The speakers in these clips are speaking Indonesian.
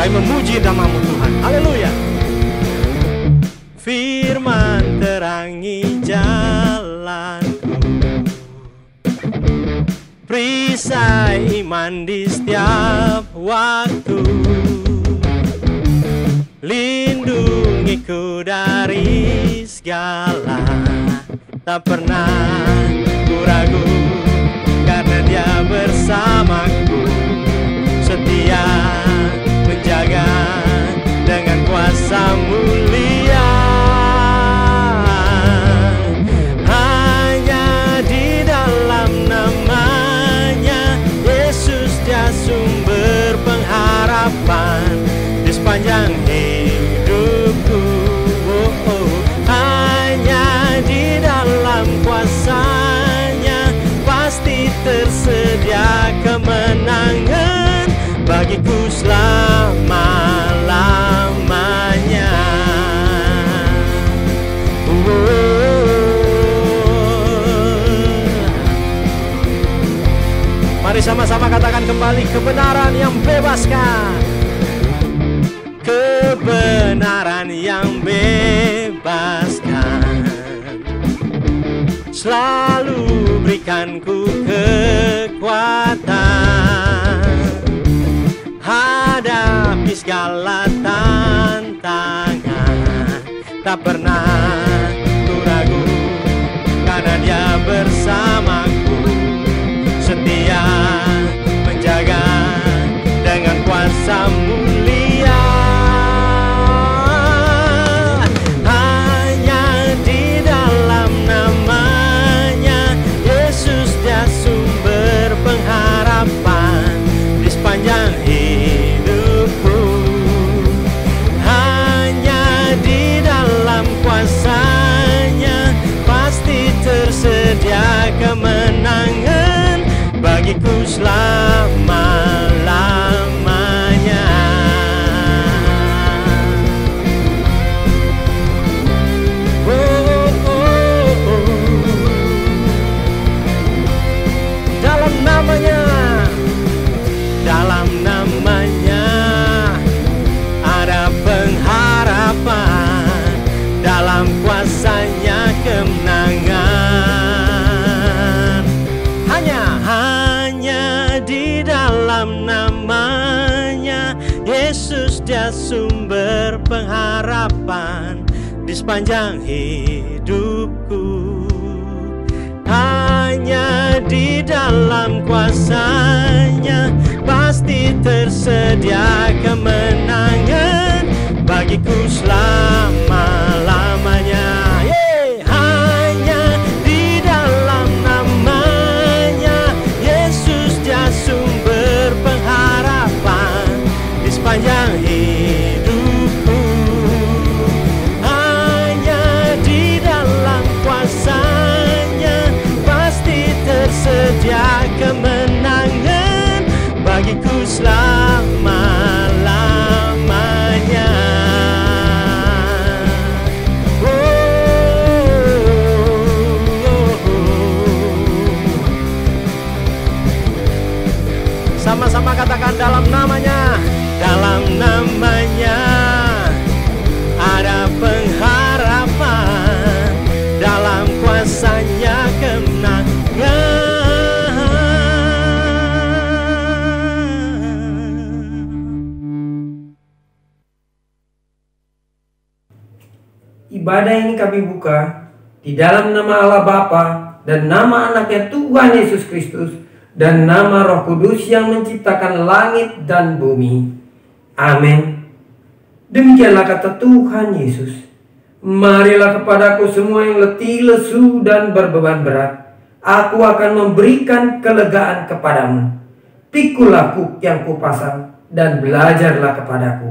Kami memuji nama-Mu Tuhan. Haleluya. Firman terangi jalanku, perisai iman di setiap waktu, lindungiku dari segala, tak pernah ku ragu, karena Dia bersamaku, setia menjaga dengan kuasa mulia. Hanya di dalam nama-Nya Yesus, Dia sumber pengharapan di sepanjang hidupku. Hanya di dalam kuasa-Nya pasti tersedia kemenangan bagiku selama-lamanya. Mari sama-sama katakan kembali, kebenaran yang bebaskan. Kebenaran yang bebaskan selalu berikanku kekuatan hadapi segala tantangan. Tak pernah ku ragu, karena Dia bersamaku, setia menjaga dengan kuasa mulia. Hanya di dalam nama-Nya Yesus, Dia sumber pengharapan di sepanjang hidupku. Hanya di dalam kuasa-Nya pasti tersedia kemenangan bagiku selama-lamanya. Dalam nama-Nya, dalam nama-Nya ada pengharapan, dalam kuasa-Nya kemenangan. Hanya di dalam nama-Nya Yesus, Dia sumber pengharapan di sepanjang hidupku. Hanya di dalam kuasa-Nya pasti tersedia kemenangan bagiku selama-lamanya. Hanya di dalam nama-Nya Yesus, Dia sumber pengharapan di sepanjang hidupku. Hanya di dalam kuasa-Nya pasti tersedia kemenangan bagiku selama-lamanya. Sama-sama katakan, dalam nama-Nya, dalam nama-Nya ada pengharapan, dalam kuasa-Nya kemenangan. Ibadah ini kami buka di dalam nama Allah Bapa dan nama Anaknya Tuhan Yesus Kristus dan nama Roh Kudus yang menciptakan langit dan bumi. Amin. Demikianlah kata Tuhan Yesus. Marilah kepadaku semua yang letih, lesu, dan berbeban berat. Aku akan memberikan kelegaan kepadamu. Pikulah kuk yang kupasang dan belajarlah kepadaku.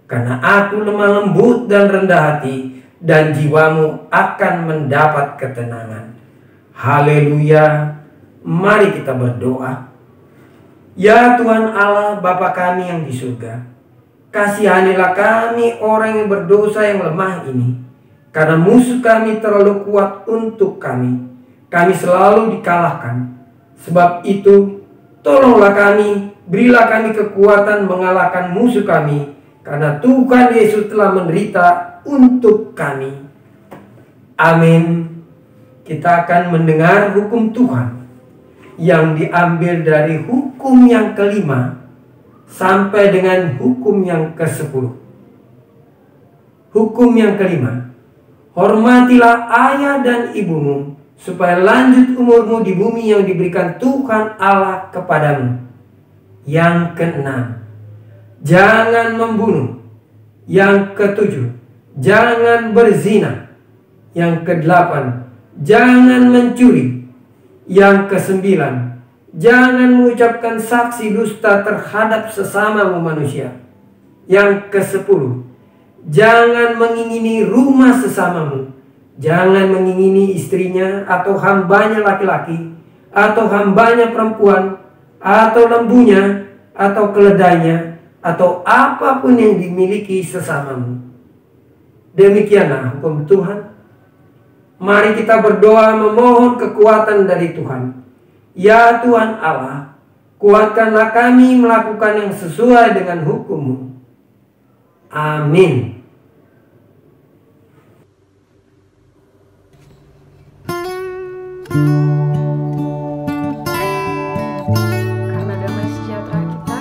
Karena aku lemah lembut dan rendah hati, dan jiwamu akan mendapat ketenangan. Haleluya. Mari kita berdoa. Ya Tuhan Allah Bapa kami yang di surga, kasihanilah kami orang yang berdosa yang lemah ini. Karena musuh kami terlalu kuat untuk kami. Kami selalu dikalahkan. Sebab itu, tolonglah kami, berilah kami kekuatan mengalahkan musuh kami, karena Tuhan Yesus telah menderita untuk kami. Amin. Kita akan mendengar hukum Tuhan yang diambil dari hukum yang kelima sampai dengan hukum yang ke-10. Hukum yang kelima, hormatilah ayah dan ibumu, supaya lanjut umurmu di bumi yang diberikan Tuhan Allah kepadamu. Yang keenam, jangan membunuh. Yang ketujuh, jangan berzina. Yang kedelapan, jangan mencuri. Yang kesembilan, jangan mengucapkan saksi dusta terhadap sesamamu manusia. Yang ke-10, jangan mengingini rumah sesamamu. Jangan mengingini istrinya atau hambanya laki-laki, atau hambanya perempuan, atau lembunya, atau keledainya, atau apapun yang dimiliki sesamamu. Demikianlah hukum Tuhan. Mari kita berdoa memohon kekuatan dari Tuhan. Ya Tuhan Allah, kuatkanlah kami melakukan yang sesuai dengan hukum-Mu. Amin. Karena damai sejahtera kita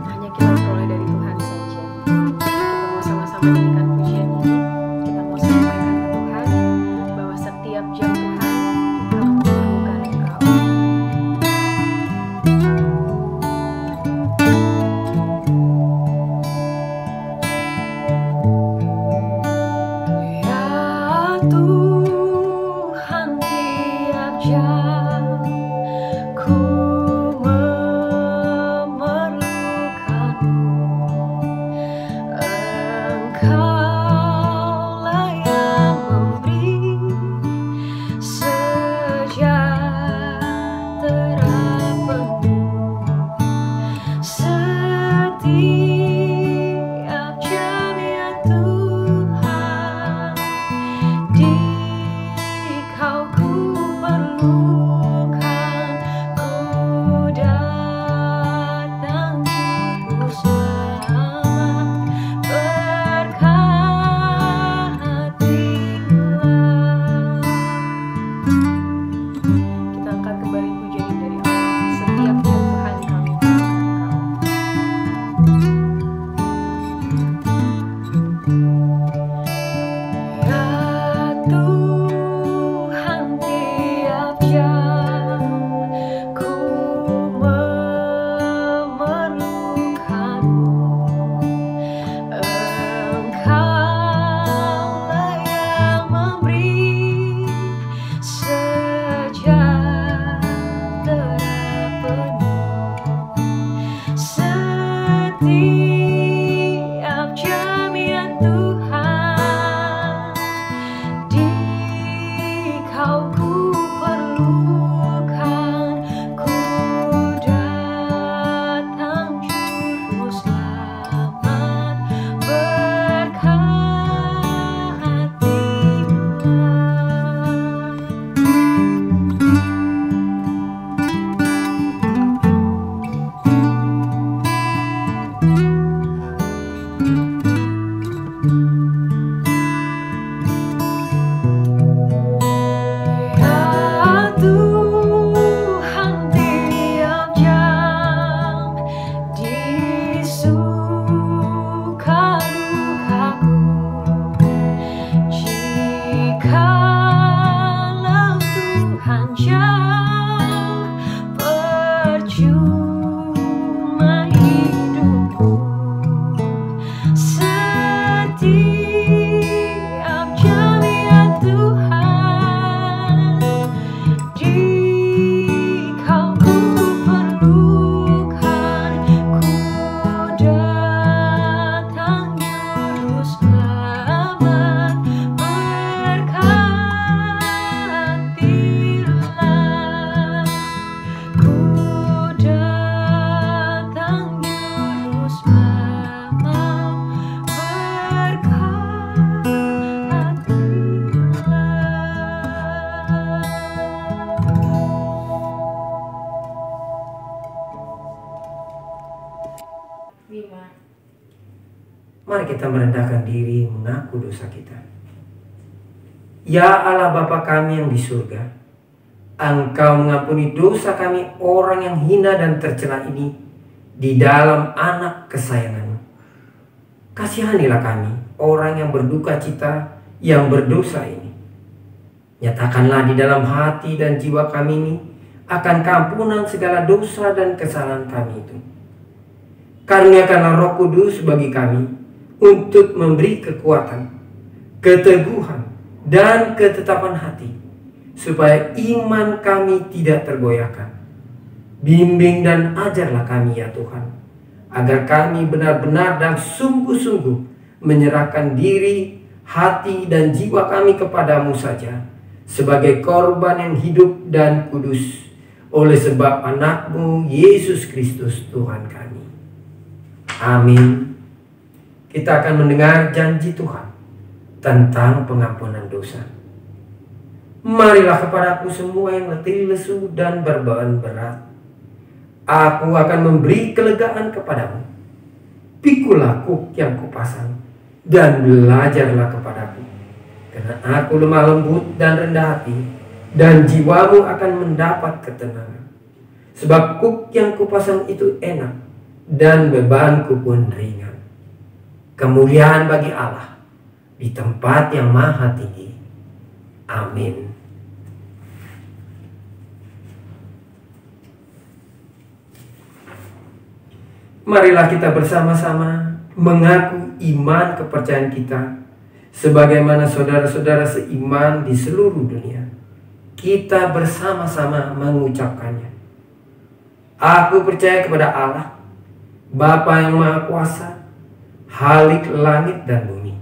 hanya kita peroleh dari Tuhan saja. Kita mau sama-sama nyanyikan pujian ini. Kita mau sampaikan ke Tuhan bahwa setiap jam Tuhan kami memerlukan Engkau. Ya Tuhan, tiap jam ku memerlukan-Mu. Engkaulah yang memberi sejahtera penuh. Setiap jam ya Tuhan, Di-Kau ku perlukan. Ku datang juru selamat, berkatilah. Kita angkat kembali pujian ini dari awal. Setiap jam Tuhan kami memerlukan Engkau. Ya Tuhan, tiap jam ku memerlukan-Mu. Engkaulah yang memberi sejahtera penuh. Setiap jam ya Tuhan, Di-Kau ku perlukan. Ku datang juru selamat, Ya Tuhan, tiap jam di suka dukaku, jikalau Tuhan jauh, percuma hidupku. Setiap jam ya Tuhan, Di-Kau ku perlukan. Ku datang juru selamat, berkatilah. Ku datang juru selamat, berkatilah. 5. Mari kita merendahkan diri, mengaku dosa kita. Ya Allah Bapa kami yang di surga, Engkau mengampuni dosa kami orang yang hina dan tercela ini di dalam anak kesayangan-Mu. Kasihanilah kami, orang yang berduka cita, yang berdosa ini. Nyatakanlah di dalam hati dan jiwa kami ini akan keampunan segala dosa dan kesalahan kami itu. Karuniakanlah Roh Kudus bagi kami untuk memberi kekuatan, keteguhan, dan ketetapan hati, supaya iman kami tidak tergoyahkan. Bimbing dan ajarlah kami ya Tuhan, agar kami benar-benar dan sungguh-sungguh menyerahkan diri, hati, dan jiwa kami kepadamu saja, sebagai korban yang hidup dan kudus, oleh sebab anak-Mu Yesus Kristus Tuhan kami. Amin. Kita akan mendengar janji Tuhan tentang pengampunan dosa. Marilah kepadaku semua yang letih lesu dan berbeban berat. Aku akan memberi kelegaan kepadamu. Pikulah kuk yang kupasang dan belajarlah kepadaku. Karena aku lemah lembut dan rendah hati, dan jiwamu akan mendapat ketenangan. Sebab kuk yang kupasang itu enak, dan bebanku pun ringan. Kemuliaan bagi Allah di tempat yang maha tinggi. Amin. Marilah kita bersama-sama mengaku iman kepercayaan kita sebagaimana saudara-saudara seiman di seluruh dunia. Kita bersama-sama mengucapkannya. Aku percaya kepada Allah, Bapa yang Maha Kuasa, Khalik langit dan bumi.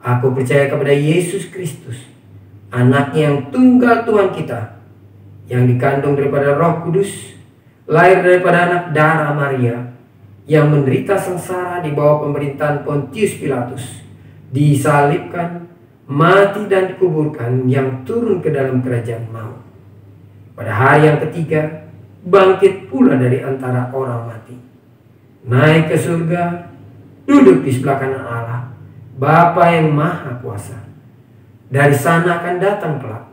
Aku percaya kepada Yesus Kristus, anaknya yang tunggal Tuhan kita, yang dikandung daripada Roh Kudus, lahir daripada anak darah Maria, yang menderita sengsara di bawah pemerintahan Pontius Pilatus, disalibkan, mati dan dikuburkan, yang turun ke dalam kerajaan maut. Pada hari yang ketiga, bangkit pula dari antara orang mati, naik ke surga, duduk di sebelah kanan Allah, Bapa yang Maha Kuasa. Dari sana akan datang kelak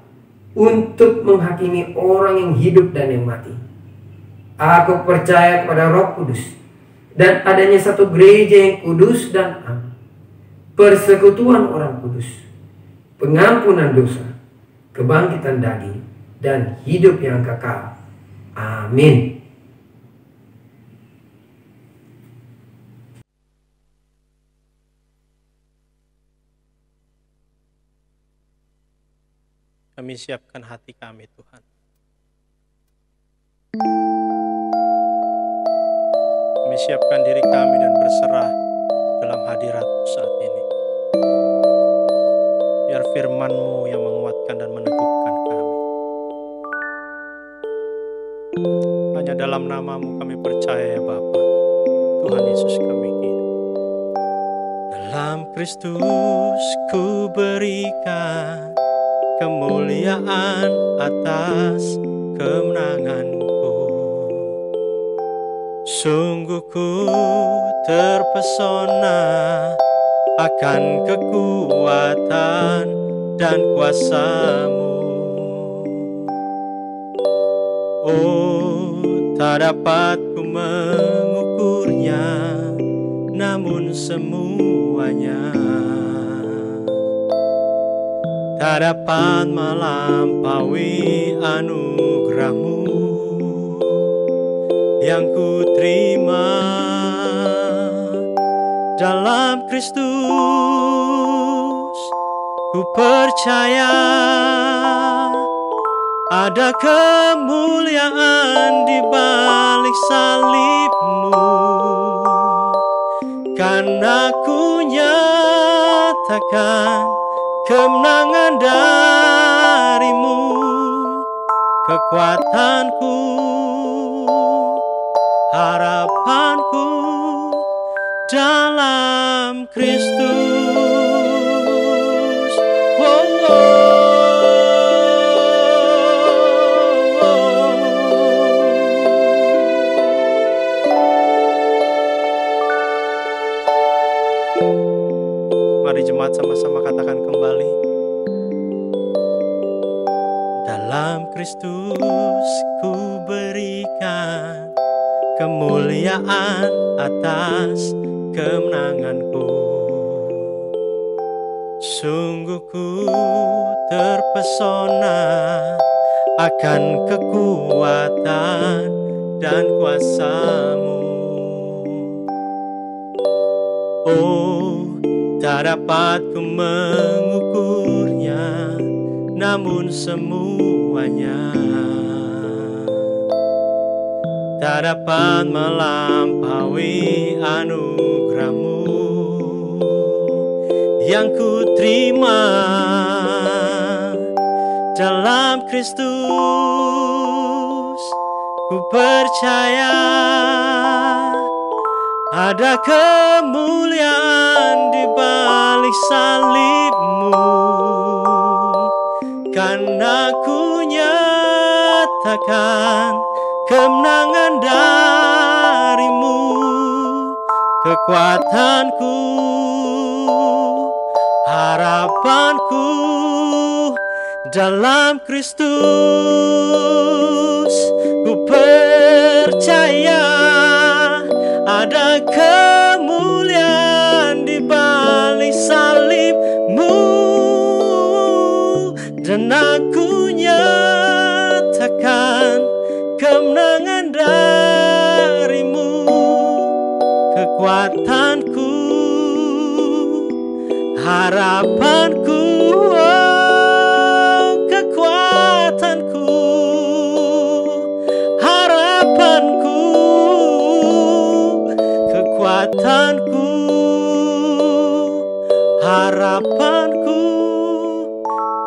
untuk menghakimi orang yang hidup dan yang mati. Aku percaya kepada Roh Kudus dan adanya satu gereja yang kudus dan am, persekutuan orang kudus, pengampunan dosa, kebangkitan daging, dan hidup yang kekal. Amin. Kami siapkan hati kami, Tuhan. Kami siapkan diri kami dan berserah dalam hadirat-Mu saat ini. Biar firman-Mu yang menguatkan dan meneguhkan kami. Hanya dalam nama-Mu kami percaya ya Bapa. Tuhan Yesus kami hidup. Dalam Kristus ku berikan kemuliaan atas kemenanganku. Sungguh ku terpesona akan kekuatan dan kuasa-Mu. Oh, tak dapat ku mengukurnya, namun semuanya tak dapat melampaui anugerah-Mu yang ku terima dalam Kristus. Ku percaya ada kemuliaan di balik salib-Mu, karena ku nyatakan kemenangan dari-Mu, kekuatanku, harapanku dalam Kristus. Oh, oh. Jemaat sama-sama katakan kembali. Dalam Kristus ku berikan kemuliaan atas kemenanganku. Sungguh ku terpesona akan kekuatan dan kuasa-Mu. Oh, tak dapat ku mengukurnya, namun semuanya tak dapat melampaui anugerah-Mu yang ku terima dalam Kristus. Ku percaya ada kemuliaan di balik salib-Mu, karena ku nyatakan kemenangan dari-Mu. Kekuatanku, harapanku dalam Kristus. Ku percaya ada kemuliaan di balik salib-Mu, dan aku nyatakan kemenangan dari-Mu. Kekuatanku, harapanku, oh, kekuatanku, harapanku, kekuatanku, harapanku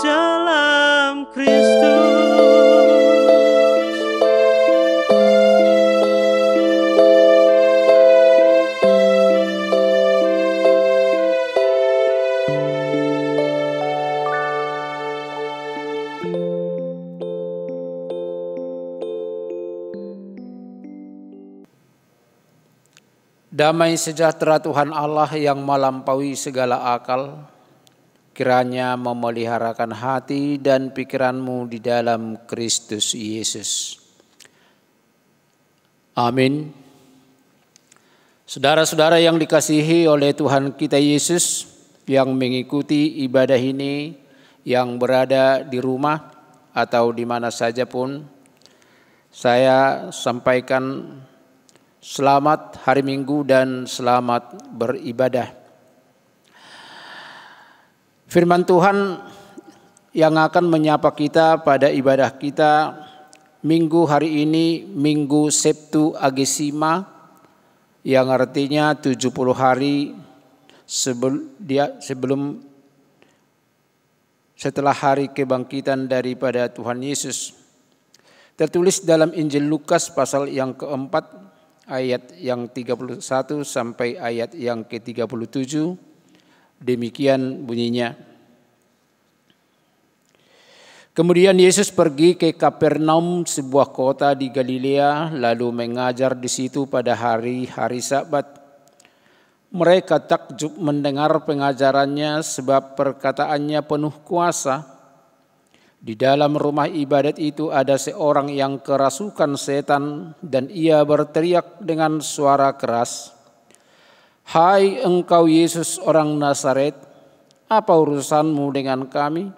dalam Kristus. Damai sejahtera Tuhan Allah yang melampaui segala akal, kiranya memeliharakan hati dan pikiranmu di dalam Kristus Yesus. Amin. Saudara-saudara yang dikasihi oleh Tuhan kita Yesus, yang mengikuti ibadah ini, yang berada di rumah atau di mana saja pun, saya sampaikan selamat hari Minggu dan selamat beribadah. Firman Tuhan yang akan menyapa kita pada ibadah kita Minggu hari ini, Minggu Sabtu Agesima, yang artinya 70 hari setelah hari kebangkitan daripada Tuhan Yesus. Tertulis dalam Injil Lukas pasal yang keempat, ayat yang 31 sampai ayat yang ke-37, demikian bunyinya. Kemudian Yesus pergi ke Kapernaum, sebuah kota di Galilea, lalu mengajar di situ pada hari-hari Sabat. Mereka takjub mendengar pengajarannya sebab perkataannya penuh kuasa. Di dalam rumah ibadat itu ada seorang yang kerasukan setan, dan ia berteriak dengan suara keras, "Hai engkau Yesus orang Nazaret, apa urusanmu dengan kami?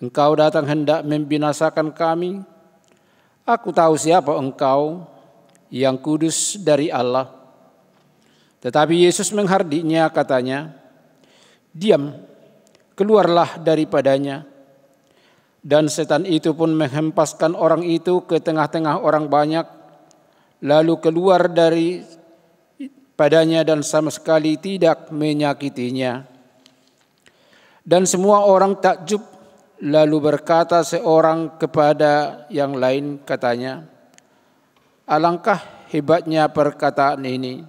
Engkau datang hendak membinasakan kami? Aku tahu siapa engkau, yang kudus dari Allah." Tetapi Yesus menghardiknya, katanya, "Diam, keluarlah daripadanya." Dan setan itu pun menghempaskan orang itu ke tengah-tengah orang banyak, lalu keluar dari padanya dan sama sekali tidak menyakitinya. Dan semua orang takjub, lalu berkata seorang kepada yang lain, katanya, "Alangkah hebatnya perkataan ini,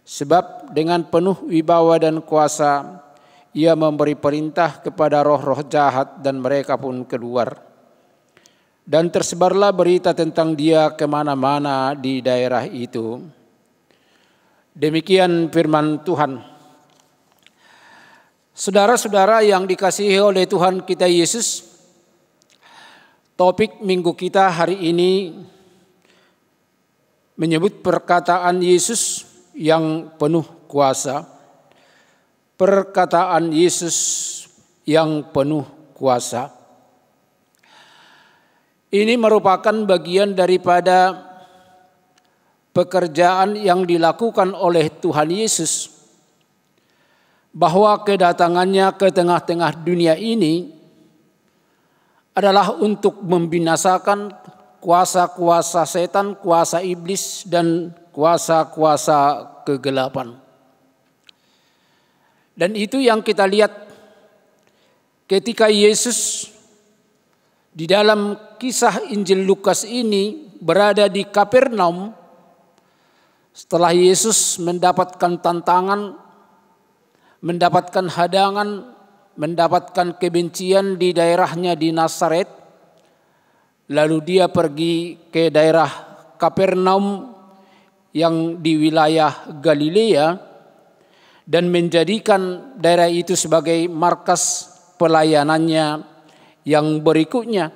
sebab dengan penuh wibawa dan kuasa ia memberi perintah kepada roh-roh jahat dan mereka pun keluar." Dan tersebarlah berita tentang dia kemana-mana di daerah itu. Demikian firman Tuhan. Saudara-saudara yang dikasihi oleh Tuhan kita Yesus, topik minggu kita hari ini menyebut perkataan Yesus yang penuh kuasa. Perkataan Yesus yang penuh kuasa. Ini merupakan bagian daripada pekerjaan yang dilakukan oleh Tuhan Yesus, bahwa kedatangannya ke tengah-tengah dunia ini adalah untuk membinasakan kuasa-kuasa setan, kuasa iblis, dan kuasa-kuasa kegelapan. Dan itu yang kita lihat ketika Yesus di dalam kisah Injil Lukas ini berada di Kapernaum. Setelah Yesus mendapatkan tantangan, mendapatkan hadangan, mendapatkan kebencian di daerahnya di Nazaret, lalu dia pergi ke daerah Kapernaum yang di wilayah Galilea dan menjadikan daerah itu sebagai markas pelayanannya yang berikutnya.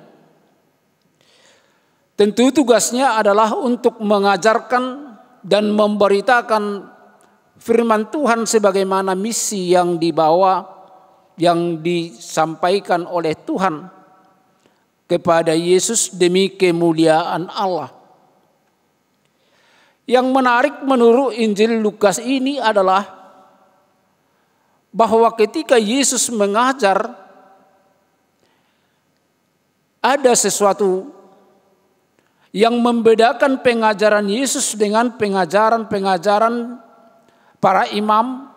Tentu tugasnya adalah untuk mengajarkan dan memberitakan firman Tuhan sebagaimana misi yang dibawa, yang disampaikan oleh Tuhan kepada Yesus demi kemuliaan Allah. Yang menarik menurut Injil Lukas ini adalah bahwa ketika Yesus mengajar, ada sesuatu yang membedakan pengajaran Yesus dengan pengajaran-pengajaran para imam,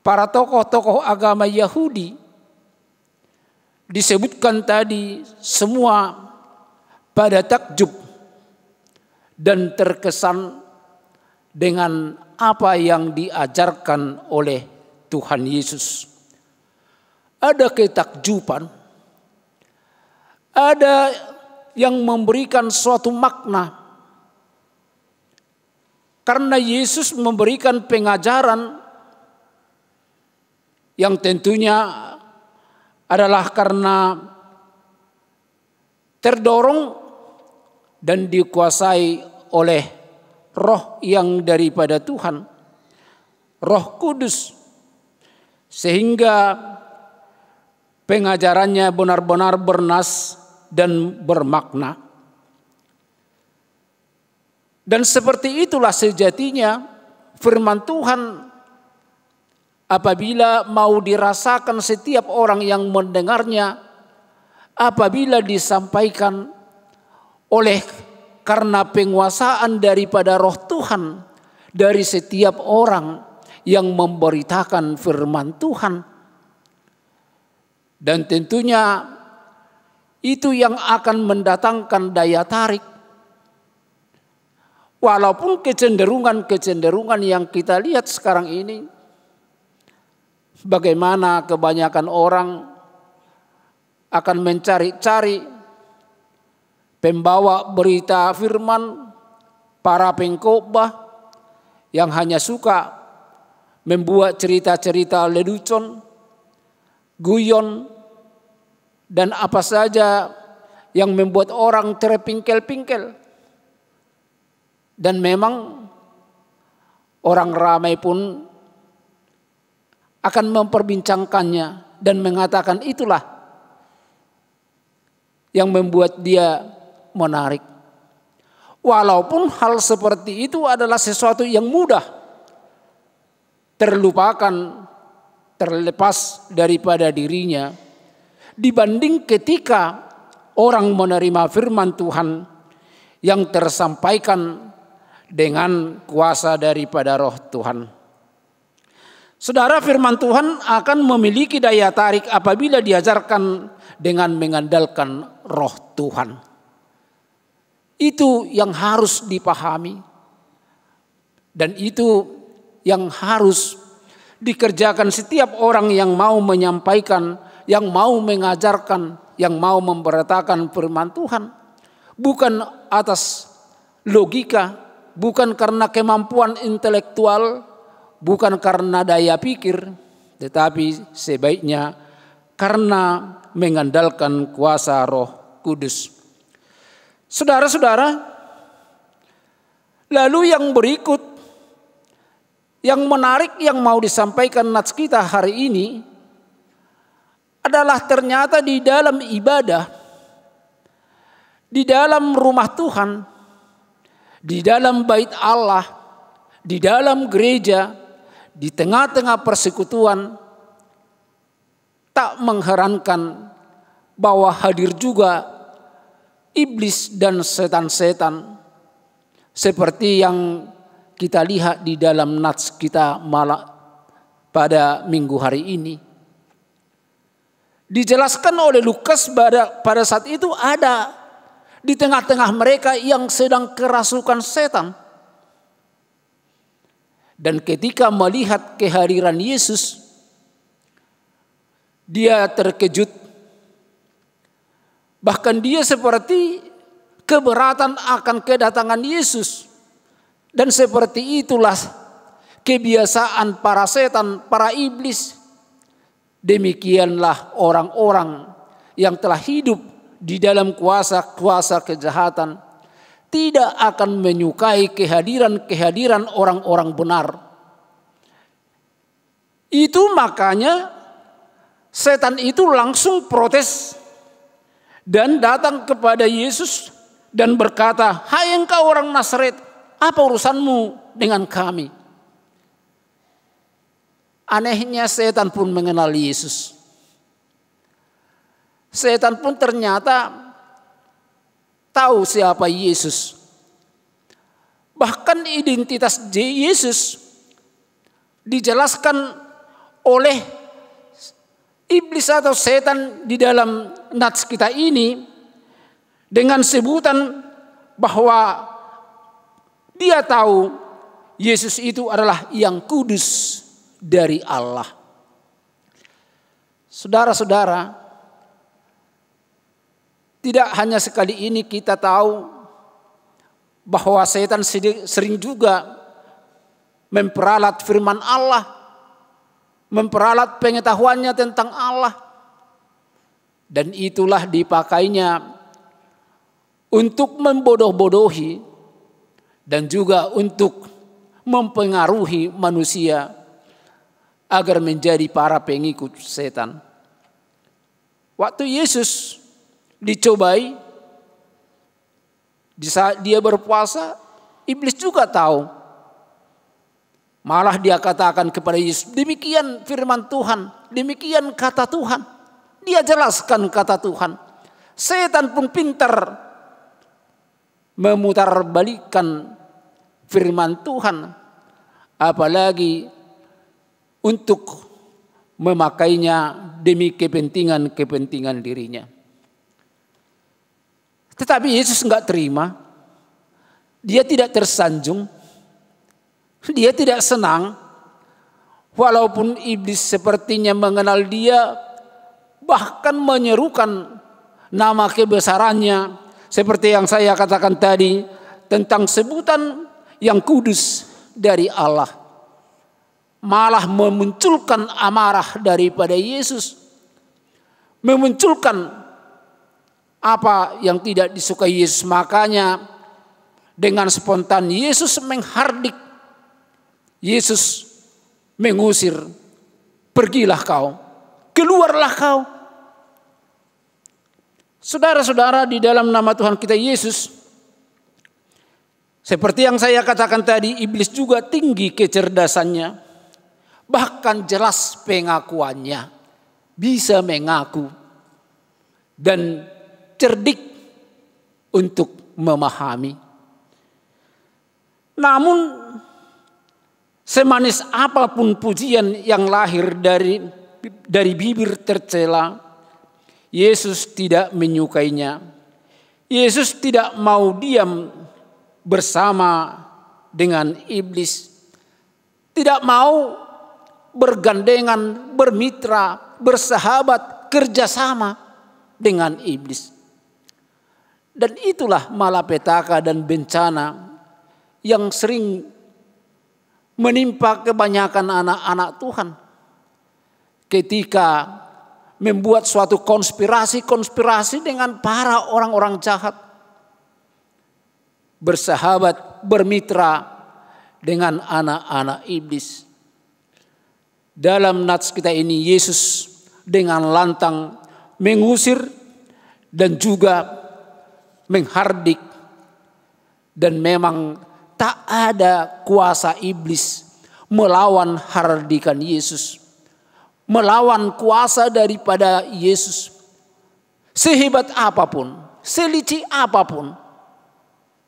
para tokoh-tokoh agama Yahudi. Disebutkan tadi semua pada takjub dan terkesan dengan apa yang diajarkan oleh Tuhan Yesus. Ada ketakjuban, ada yang memberikan suatu makna. Karena Yesus memberikan pengajaran yang tentunya adalah karena terdorong dan dikuasai oleh Roh yang daripada Tuhan, Roh Kudus, sehingga pengajarannya benar-benar bernas dan bermakna. Dan seperti itulah sejatinya firman Tuhan apabila mau dirasakan setiap orang yang mendengarnya, apabila disampaikan oleh karena penguasaan daripada Roh Tuhan dari setiap orang yang memberitakan firman Tuhan. Dan tentunya itu yang akan mendatangkan daya tarik. Walaupun kecenderungan yang kita lihat sekarang ini, bagaimana kebanyakan orang akan mencari-cari pembawa berita firman, para pengkhotbah yang hanya suka membuat cerita-cerita lelucon, guyon, dan apa saja yang membuat orang terpingkel-pingkel. Dan memang orang ramai pun akan memperbincangkannya dan mengatakan itulah yang membuat dia menarik. Walaupun hal seperti itu adalah sesuatu yang mudah terlupakan, terlepas daripada dirinya, dibanding ketika orang menerima firman Tuhan yang tersampaikan dengan kuasa daripada Roh Tuhan. Saudara, firman Tuhan akan memiliki daya tarik apabila diajarkan dengan mengandalkan Roh Tuhan. Itu yang harus dipahami. Dan itu yang harus dikerjakan setiap orang yang mau menyampaikan, yang mau mengajarkan, yang mau memberitakan firman Tuhan. Bukan atas logika, bukan karena kemampuan intelektual, bukan karena daya pikir, tetapi sebaiknya karena mengandalkan kuasa Roh Kudus. Saudara-saudara, lalu yang berikut, yang menarik yang mau disampaikan nats kita hari ini adalah ternyata di dalam ibadah, di dalam rumah Tuhan, di dalam bait Allah, di dalam gereja, di tengah-tengah persekutuan, tak mengherankan bahwa hadir juga iblis dan setan-setan seperti yang kita lihat di dalam nats kita malah pada minggu hari ini. Dijelaskan oleh Lukas pada saat itu ada di tengah-tengah mereka yang sedang kerasukan setan. Dan ketika melihat kehadiran Yesus, dia terkejut. Bahkan dia seperti keberatan akan kedatangan Yesus. Dan seperti itulah kebiasaan para setan, para iblis. Demikianlah orang-orang yang telah hidup di dalam kuasa-kuasa kejahatan tidak akan menyukai kehadiran orang-orang benar. Itu makanya setan itu langsung protes dan datang kepada Yesus dan berkata, "Hai engkau orang Nazaret, apa urusanmu dengan kami?" Anehnya setan pun mengenal Yesus. Setan pun ternyata tahu siapa Yesus. Bahkan identitas Yesus dijelaskan oleh iblis atau setan di dalam nats kita ini dengan sebutan bahwa dia tahu Yesus itu adalah yang kudus dari Allah. Saudara-saudara, tidak hanya sekali ini kita tahu bahwa setan sering juga memperalat firman Allah, memperalat pengetahuannya tentang Allah. Dan itulah dipakainya untuk membodoh-bodohi dan juga untuk mempengaruhi manusia agar menjadi para pengikut setan. Waktu Yesus dicobai, di saat dia berpuasa, iblis juga tahu. Malah dia katakan kepada Yesus, demikian firman Tuhan, demikian kata Tuhan. Dia jelaskan kata Tuhan. Setan pun pintar memutarbalikkan firman Tuhan, apalagi untuk memakainya demi kepentingan dirinya. Tetapi Yesus enggak terima. Dia tidak tersanjung. Dia tidak senang. Walaupun iblis sepertinya mengenal dia, bahkan menyerukan nama kebesarannya. Seperti yang saya katakan tadi tentang sebutan yang kudus dari Allah. Malah memunculkan amarah daripada Yesus. Memunculkan apa yang tidak disukai Yesus. Makanya dengan spontan Yesus menghardik. Yesus mengusir. Pergilah kau. Keluarlah kau. Saudara-saudara, di dalam nama Tuhan kita Yesus, seperti yang saya katakan tadi, iblis juga tinggi kecerdasannya. Bahkan jelas pengakuannya. Bisa mengaku. Dan cerdik untuk memahami. Namun semanis apapun pujian yang lahir dari bibir tercela, Yesus tidak menyukainya. Yesus tidak mau diam bersama dengan iblis. Tidak mau bergandengan, bermitra, bersahabat, kerjasama dengan iblis. Dan itulah malapetaka dan bencana yang sering menimpa kebanyakan anak-anak Tuhan. ketika membuat suatu konspirasi dengan para orang-orang jahat, bersahabat, bermitra dengan anak-anak iblis. Dalam nats kita ini Yesus dengan lantang mengusir dan juga menghardik, dan memang tak ada kuasa iblis melawan hardikan Yesus, melawan kuasa daripada Yesus. Sehebat apapun, selicik apapun,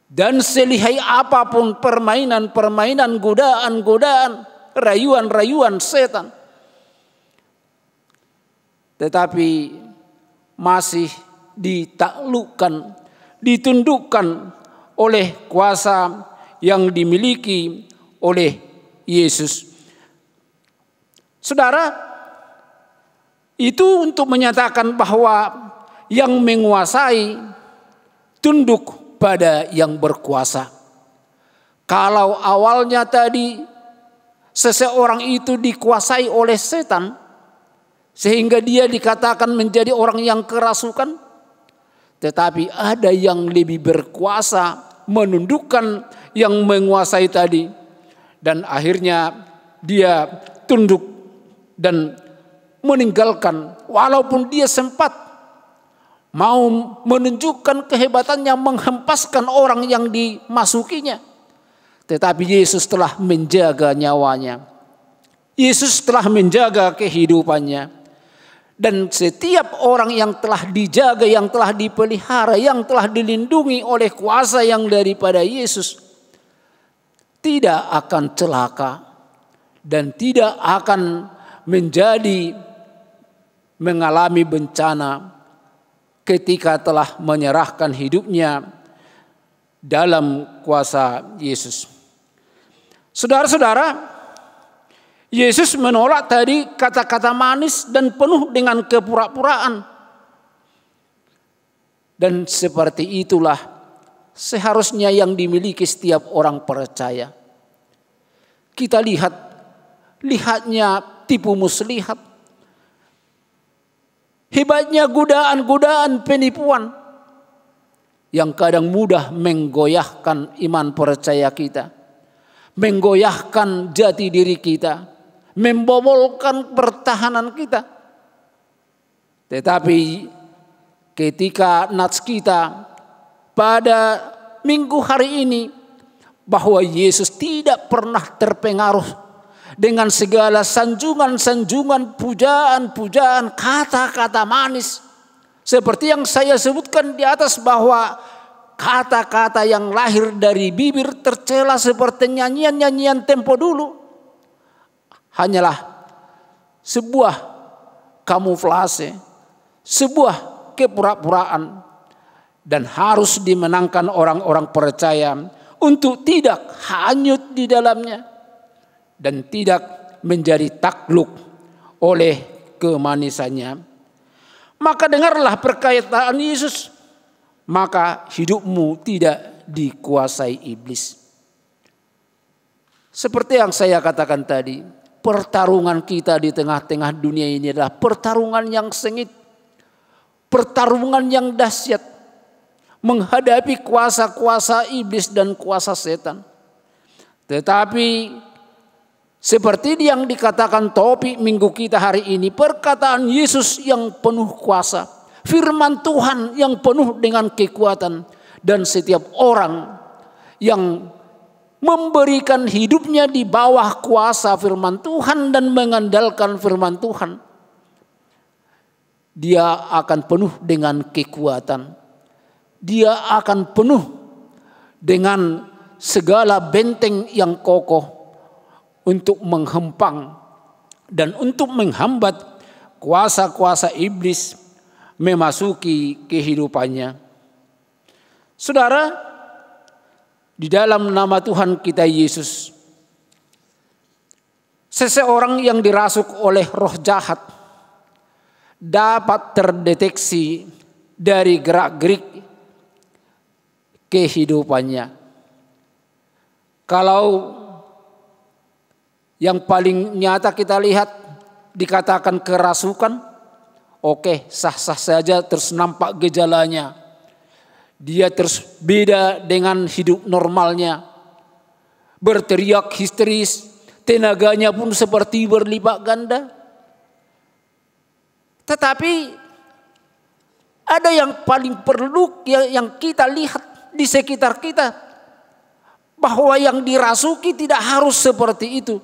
dan selihai apapun permainan-permainan, godaan-godaan, rayuan-rayuan setan, tetapi masih ditaklukkan, ditundukkan oleh kuasa yang dimiliki oleh Yesus. Saudara, itu untuk menyatakan bahwa yang menguasai tunduk pada yang berkuasa. Kalau awalnya tadi seseorang itu dikuasai oleh setan, sehingga dia dikatakan menjadi orang yang kerasukan, tetapi ada yang lebih berkuasa menundukkan yang menguasai tadi, dan akhirnya dia tunduk dan meninggalkan, walaupun dia sempat mau menunjukkan kehebatannya menghempaskan orang yang dimasukinya, tetapi Yesus telah menjaga nyawanya. Yesus telah menjaga kehidupannya. Dan setiap orang yang telah dijaga, yang telah dipelihara, yang telah dilindungi oleh kuasa yang daripada Yesus, tidak akan celaka dan tidak akan mengalami bencana ketika telah menyerahkan hidupnya dalam kuasa Yesus. Saudara-saudara, Yesus menolak tadi kata-kata manis dan penuh dengan kepura-puraan. Dan seperti itulah seharusnya yang dimiliki setiap orang percaya. Kita lihatnya tipu muslihat. Hebatnya godaan-godaan penipuan yang kadang mudah menggoyahkan iman percaya kita, menggoyahkan jati diri kita, membobolkan pertahanan kita. Tetapi ketika nats kita pada minggu hari ini, bahwa Yesus tidak pernah terpengaruh dengan segala sanjungan-sanjungan, pujaan-pujaan, kata-kata manis, seperti yang saya sebutkan di atas, bahwa kata-kata yang lahir dari bibir tercela seperti nyanyian-nyanyian tempo dulu hanyalah sebuah kamuflase, sebuah kepura-puraan, dan harus dimenangkan orang-orang percaya untuk tidak hanyut di dalamnya dan tidak menjadi takluk oleh kemanisannya. Maka dengarlah perkataan Yesus, maka hidupmu tidak dikuasai iblis. Seperti yang saya katakan tadi, pertarungan kita di tengah-tengah dunia ini adalah pertarungan yang sengit, pertarungan yang dahsyat, menghadapi kuasa-kuasa iblis dan kuasa setan. Tetapi seperti yang dikatakan topik minggu kita hari ini, perkataan Yesus yang penuh kuasa, firman Tuhan yang penuh dengan kekuatan, dan setiap orang yang memberikan hidupnya di bawah kuasa firman Tuhan dan mengandalkan firman Tuhan, dia akan penuh dengan kekuatan. Dia akan penuh dengan segala benteng yang kokoh untuk menghempang dan untuk menghambat kuasa-kuasa iblis memasuki kehidupannya. Saudara, di dalam nama Tuhan kita Yesus, seseorang yang dirasuk oleh roh jahat dapat terdeteksi dari gerak-gerik kehidupannya. Kalau yang paling nyata kita lihat dikatakan kerasukan, oke, sah-sah saja, terus nampak gejalanya. Dia terus beda dengan hidup normalnya. Berteriak histeris, tenaganya pun seperti berlipat ganda. Tetapi ada yang paling perlu yang kita lihat di sekitar kita, bahwa yang dirasuki tidak harus seperti itu.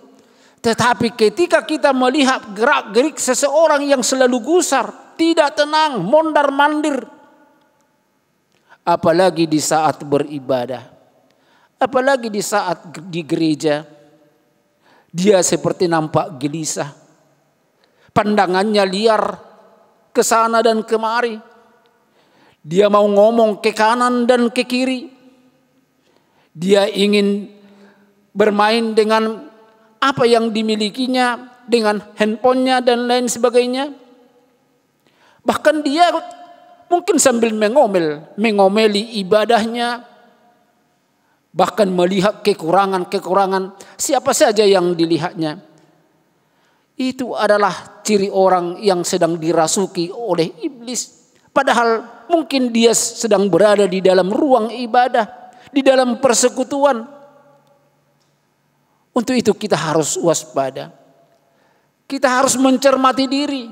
Tetapi ketika kita melihat gerak-gerik seseorang yang selalu gusar, tidak tenang, mondar-mandir, apalagi di saat beribadah, apalagi di saat di gereja, dia seperti nampak gelisah, pandangannya liar ke sana dan kemari. Dia mau ngomong ke kanan dan ke kiri. Dia ingin bermain dengan apa yang dimilikinya, dengan handphonenya dan lain sebagainya. Bahkan dia mungkin sambil mengomeli ibadahnya, bahkan melihat kekurangan-kekurangan siapa saja yang dilihatnya. Itu adalah ciri orang yang sedang dirasuki oleh iblis. Padahal mungkin dia sedang berada di dalam ruang ibadah, di dalam persekutuan. Untuk itu kita harus waspada. Kita harus mencermati diri.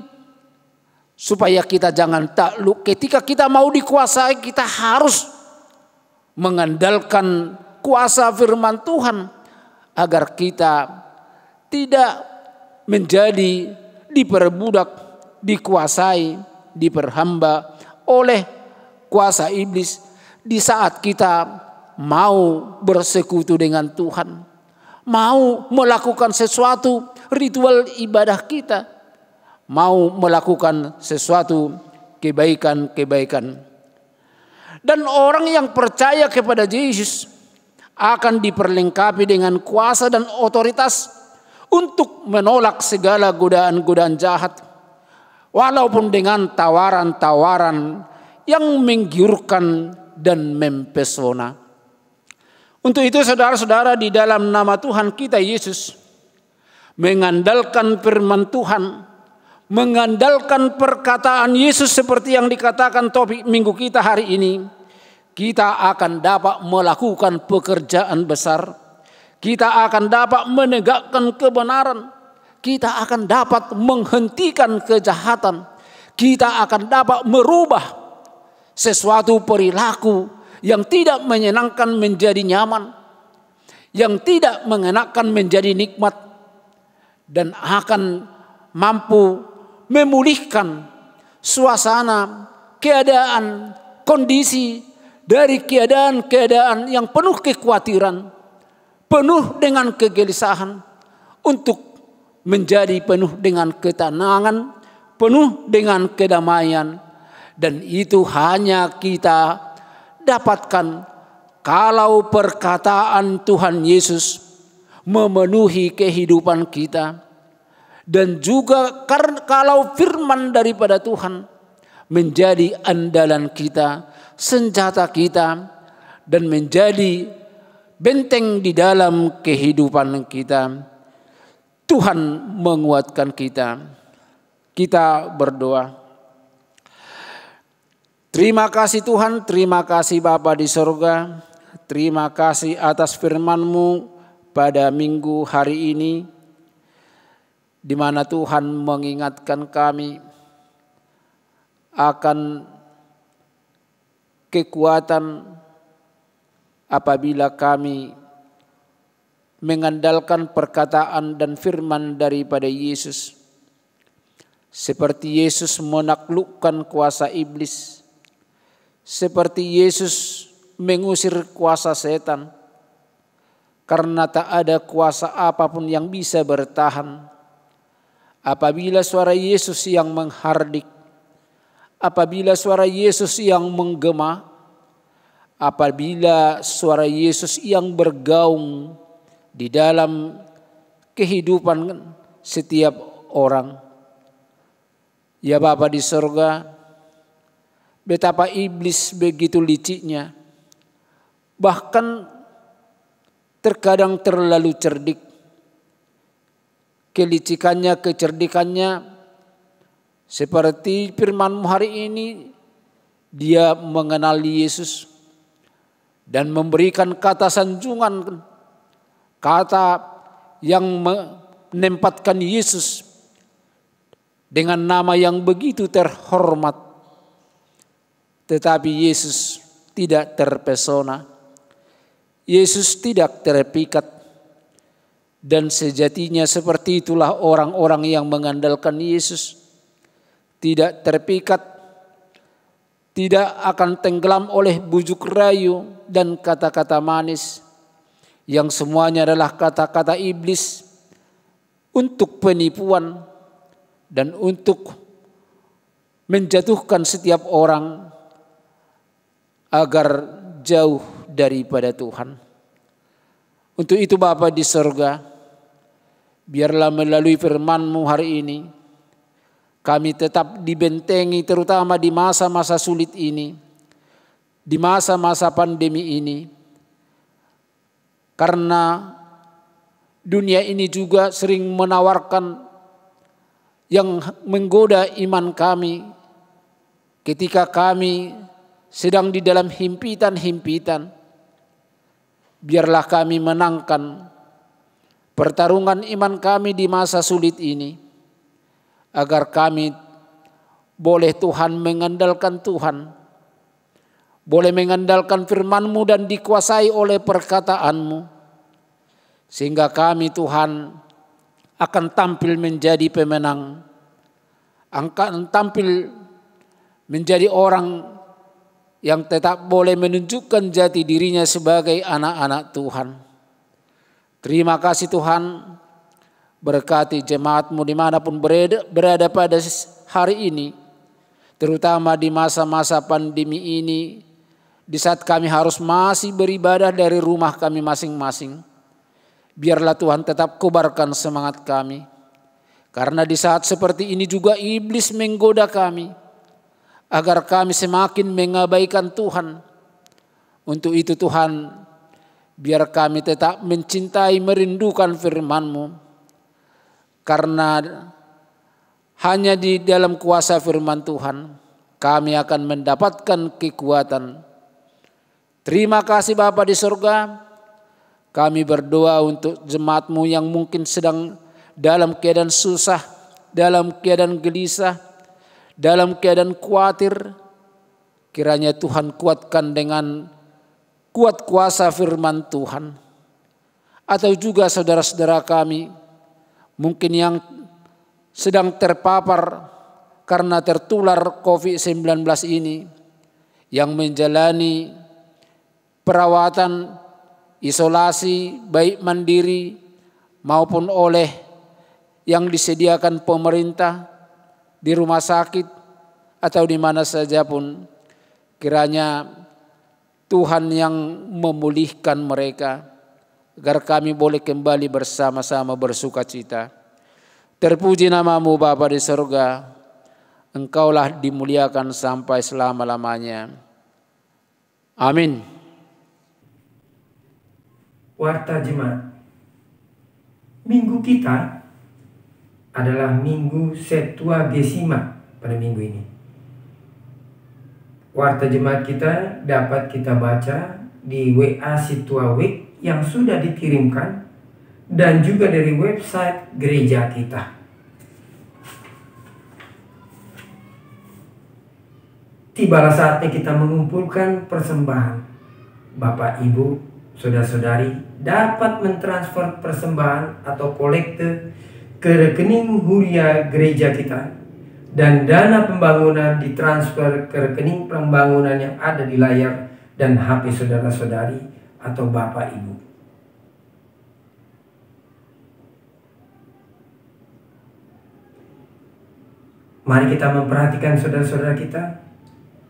Supaya kita jangan takluk. Ketika kita mau dikuasai, kita harus mengandalkan kuasa firman Tuhan. Agar kita tidak menjadi diperbudak, dikuasai, diperhamba oleh kuasa iblis. Di saat kita mau bersekutu dengan Tuhan, mau melakukan sesuatu ritual ibadah kita, mau melakukan sesuatu kebaikan-kebaikan. Dan orang yang percaya kepada Yesus akan diperlengkapi dengan kuasa dan otoritas untuk menolak segala godaan-godaan jahat, walaupun dengan tawaran-tawaran yang menggiurkan dan mempesona. Untuk itu saudara-saudara, di dalam nama Tuhan kita Yesus, mengandalkan firman Tuhan, mengandalkan perkataan Yesus seperti yang dikatakan topik minggu kita hari ini, kita akan dapat melakukan pekerjaan besar. Kita akan dapat menegakkan kebenaran. Kita akan dapat menghentikan kejahatan. Kita akan dapat merubah sesuatu perilaku yang tidak menyenangkan menjadi nyaman, yang tidak mengenakan menjadi nikmat, dan akan mampu memulihkan suasana, keadaan, kondisi dari keadaan-keadaan yang penuh kekhawatiran, penuh dengan kegelisahan, untuk menjadi penuh dengan ketenangan, penuh dengan kedamaian. Dan itu hanya kita dapatkan kalau perkataan Tuhan Yesus memenuhi kehidupan kita. Dan juga kalau firman daripada Tuhan menjadi andalan kita, senjata kita, dan menjadi benteng di dalam kehidupan kita. Tuhan menguatkan kita. Kita berdoa. Terima kasih Tuhan, terima kasih Bapa di sorga. Terima kasih atas firman-Mu pada minggu hari ini, di mana Tuhan mengingatkan kami akan kekuatan apabila kami mengandalkan perkataan dan firman daripada Yesus. Seperti Yesus menaklukkan kuasa iblis, seperti Yesus mengusir kuasa setan, karena tak ada kuasa apapun yang bisa bertahan apabila suara Yesus yang menghardik, apabila suara Yesus yang menggema, apabila suara Yesus yang bergaung di dalam kehidupan setiap orang. Ya Bapa di sorga, betapa iblis begitu liciknya, bahkan terkadang terlalu cerdik. kelicikannya, kecerdikannya, seperti firman-Mu hari ini, dia mengenal Yesus dan memberikan kata sanjungan, kata yang menempatkan Yesus dengan nama yang begitu terhormat. Tetapi Yesus tidak terpesona, Yesus tidak terpikat. Dan sejatinya seperti itulah orang-orang yang mengandalkan Yesus. Tidak terpikat, tidak akan tenggelam oleh bujuk rayu dan kata-kata manis, yang semuanya adalah kata-kata iblis untuk penipuan dan untuk menjatuhkan setiap orang agar jauh daripada Tuhan. Untuk itu Bapa di sorga, biarlah melalui firman-Mu hari ini, kami tetap dibentengi terutama di masa-masa sulit ini, di masa-masa pandemi ini. Karena dunia ini juga sering menawarkan yang menggoda iman kami ketika kami sedang di dalam himpitan-himpitan. Biarlah kami menangkan pertarungan iman kami di masa sulit ini, agar kami boleh Tuhan mengandalkan Tuhan, boleh mengandalkan firman-Mu dan dikuasai oleh perkataan-Mu, sehingga kami Tuhan akan tampil menjadi pemenang, akan tampil menjadi orang yang tetap boleh menunjukkan jati dirinya sebagai anak-anak Tuhan. Terima kasih Tuhan, berkati jemaat-Mu dimanapun berada pada hari ini, terutama di masa-masa pandemi ini, di saat kami harus masih beribadah dari rumah kami masing-masing. Biarlah Tuhan tetap kobarkan semangat kami, karena di saat seperti ini juga iblis menggoda kami, agar kami semakin mengabaikan Tuhan. Untuk itu Tuhan, biar kami tetap mencintai, merindukan firman-Mu. Karena hanya di dalam kuasa firman Tuhan, kami akan mendapatkan kekuatan. Terima kasih Bapa di sorga. Kami berdoa untuk jemaat-Mu yang mungkin sedang dalam keadaan susah, dalam keadaan gelisah, dalam keadaan khawatir. Kiranya Tuhan kuatkan dengan kuat kuasa firman Tuhan. Atau juga saudara-saudara kami mungkin yang sedang terpapar karena tertular COVID-19 ini, yang menjalani perawatan isolasi baik mandiri maupun oleh yang disediakan pemerintah di rumah sakit atau di mana saja pun, kiranya Tuhan yang memulihkan mereka agar kami boleh kembali bersama-sama bersuka cita. Terpuji nama-Mu Bapa di sorga, Engkaulah dimuliakan sampai selama-lamanya. Amin. Warta Jemaat, minggu kita adalah minggu Septuagesima pada minggu ini. Warta Jemaat kita dapat kita baca di WA Situa Week yang sudah dikirimkan dan juga dari website gereja kita. Tibalah saatnya kita mengumpulkan persembahan. Bapak, Ibu, saudara-saudari dapat mentransfer persembahan atau kolekte ke rekening huria gereja kita, dan dana pembangunan ditransfer ke rekening pembangunan yang ada di layar dan HP saudara-saudari atau Bapak Ibu. Mari kita memperhatikan saudara-saudara kita,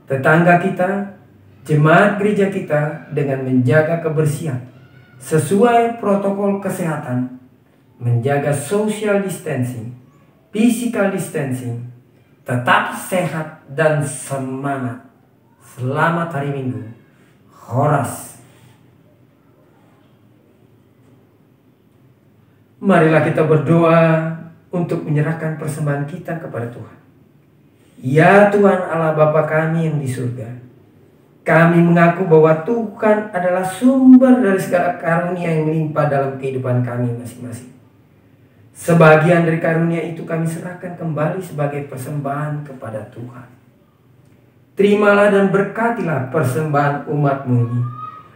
tetangga kita, jemaat gereja kita dengan menjaga kebersihan sesuai protokol kesehatan, menjaga social distancing, physical distancing, tetap sehat dan semangat. Selamat hari Minggu. Horas. Marilah kita berdoa untuk menyerahkan persembahan kita kepada Tuhan. Ya Tuhan Allah Bapa kami yang di surga, kami mengaku bahwa Tuhan adalah sumber dari segala karunia yang melimpah dalam kehidupan kami masing-masing. Sebagian dari karunia itu kami serahkan kembali sebagai persembahan kepada Tuhan. Terimalah dan berkatilah persembahan umat-Mu ini,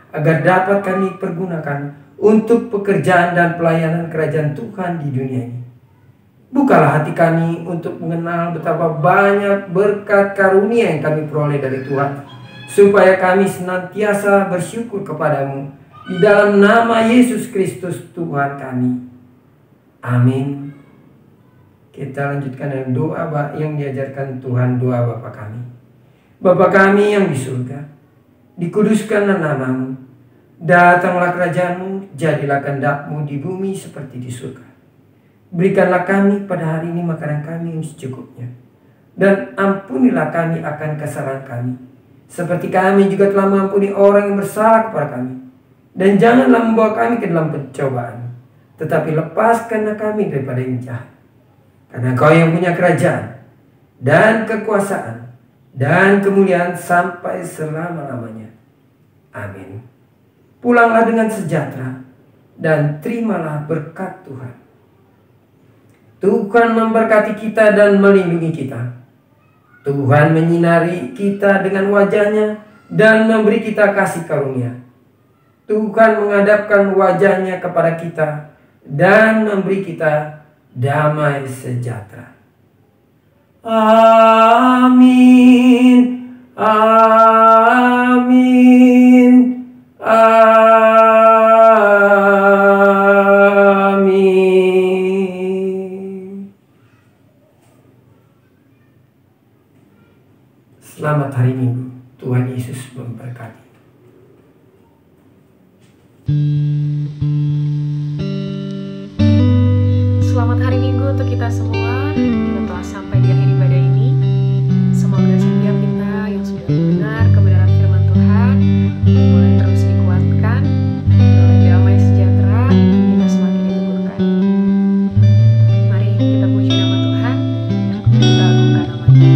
agar dapat kami pergunakan untuk pekerjaan dan pelayanan kerajaan Tuhan di dunia ini. Bukalah hati kami untuk mengenal betapa banyak berkat karunia yang kami peroleh dari Tuhan, supaya kami senantiasa bersyukur kepadamu di dalam nama Yesus Kristus Tuhan kami. Amin. Kita lanjutkan dengan doa yang diajarkan Tuhan, doa Bapa kami. Bapa kami yang di surga, dikuduskanlah nama-Mu, datanglah kerajaan-Mu, jadilah kehendak-Mu di bumi seperti di surga. Berikanlah kami pada hari ini makanan kami yang secukupnya, dan ampunilah kami akan kesalahan kami, seperti kami juga telah mengampuni orang yang bersalah kepada kami. Dan janganlah membawa kami ke dalam pencobaan, tetapi lepaskanlah kami daripada yang jahat. Karena Kau yang punya kerajaan dan kekuasaan dan kemuliaan sampai selama-lamanya. Amin. Pulanglah dengan sejahtera dan terimalah berkat Tuhan. Tuhan memberkati kita dan melindungi kita. Tuhan menyinari kita dengan wajah-Nya dan memberi kita kasih karunia. Tuhan menghadapkan wajah-Nya kepada kita dan memberi kita damai sejahtera. Amin. Amin. Amin. Selamat hari Minggu. Tuhan Yesus memberkati. Selamat hari Minggu untuk kita semua. Kita telah sampai di akhir ibadah ini. Semoga setiap kita yang sudah mendengar kebenaran firman Tuhan boleh terus dikuatkan, boleh damai sejahtera, kita semakin diteguhkan. Mari kita puji nama Tuhan, kita agungkan nama-Nya.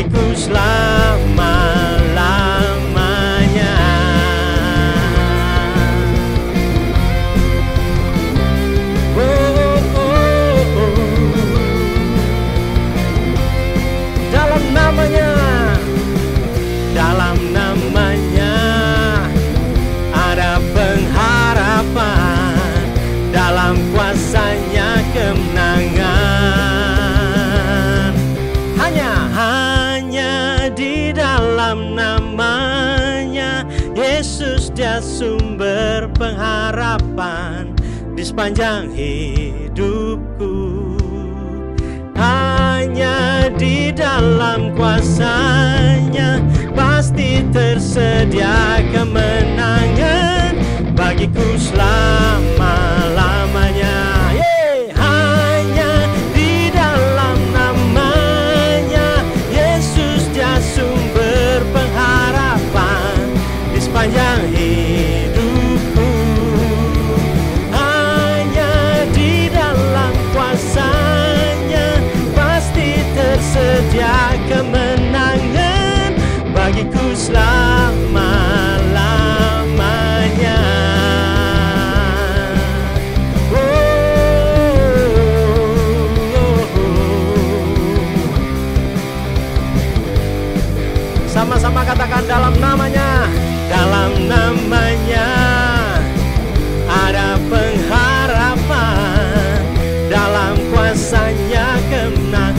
bagiku selama-lamanya. Oh, oh, oh. Dalam namanya ada pengharapan, dalam kuasanya kemenangan. Hanya di dalam namanya Yesus, dia sumber pengharapan di sepanjang hidupku. Hanya di dalam kuasanya pasti tersedia kemenangan bagiku selama-lamanya. Hanya di dalam namanya Yesus, dia sumber pengharapan di sepanjang hidupku. Hanya di dalam kuasanya pasti tersedia kemenangan bagiku selama-lamanya. Oh, oh, oh. Sama-sama katakan dalam namanya. Dalam namanya ada pengharapan, dalam kuasanya kemenangan.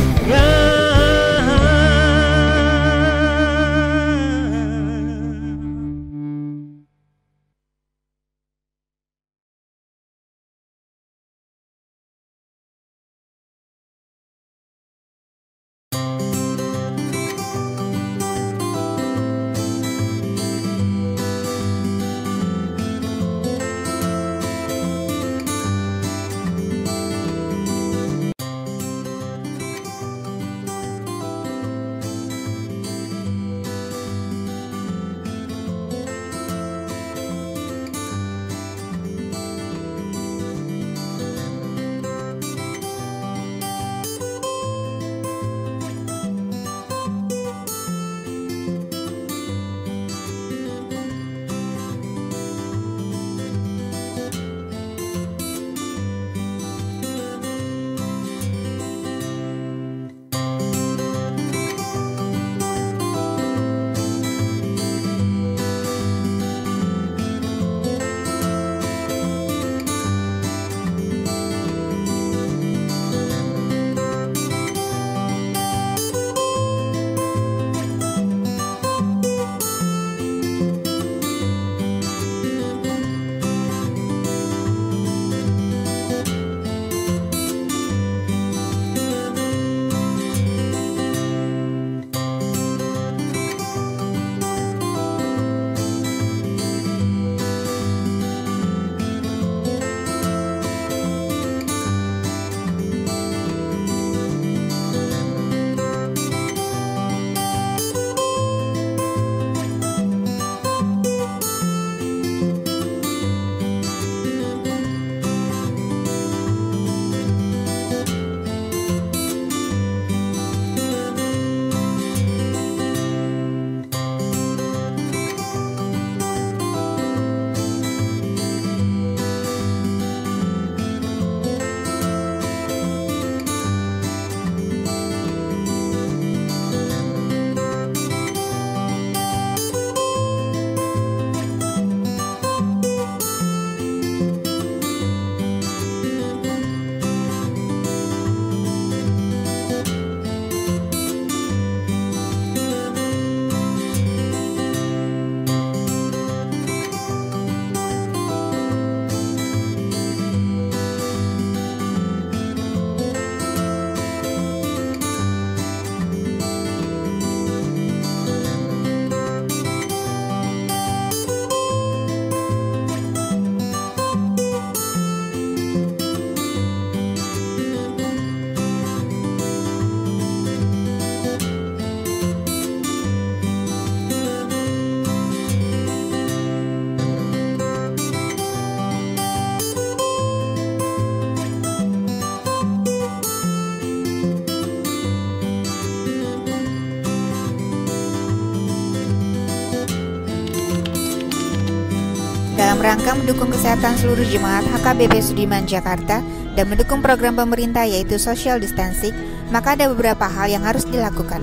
Dalam rangka mendukung kesehatan seluruh jemaat HKBP Sudirman Jakarta dan mendukung program pemerintah yaitu social distancing, maka ada beberapa hal yang harus dilakukan.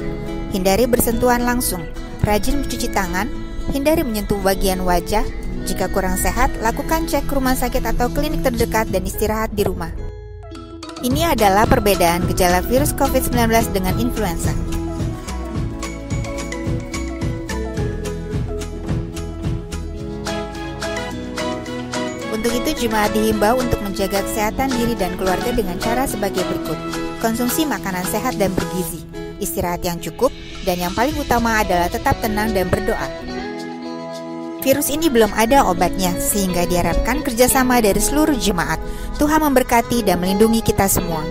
Hindari bersentuhan langsung, rajin mencuci tangan, hindari menyentuh bagian wajah. Jika kurang sehat, lakukan cek ke rumah sakit atau klinik terdekat dan istirahat di rumah. Ini adalah perbedaan gejala virus COVID-19 dengan influenza. Untuk itu, jemaat dihimbau untuk menjaga kesehatan diri dan keluarga dengan cara sebagai berikut. Konsumsi makanan sehat dan bergizi, istirahat yang cukup, dan yang paling utama adalah tetap tenang dan berdoa. Virus ini belum ada obatnya, sehingga diharapkan kerjasama dari seluruh jemaat. Tuhan memberkati dan melindungi kita semua.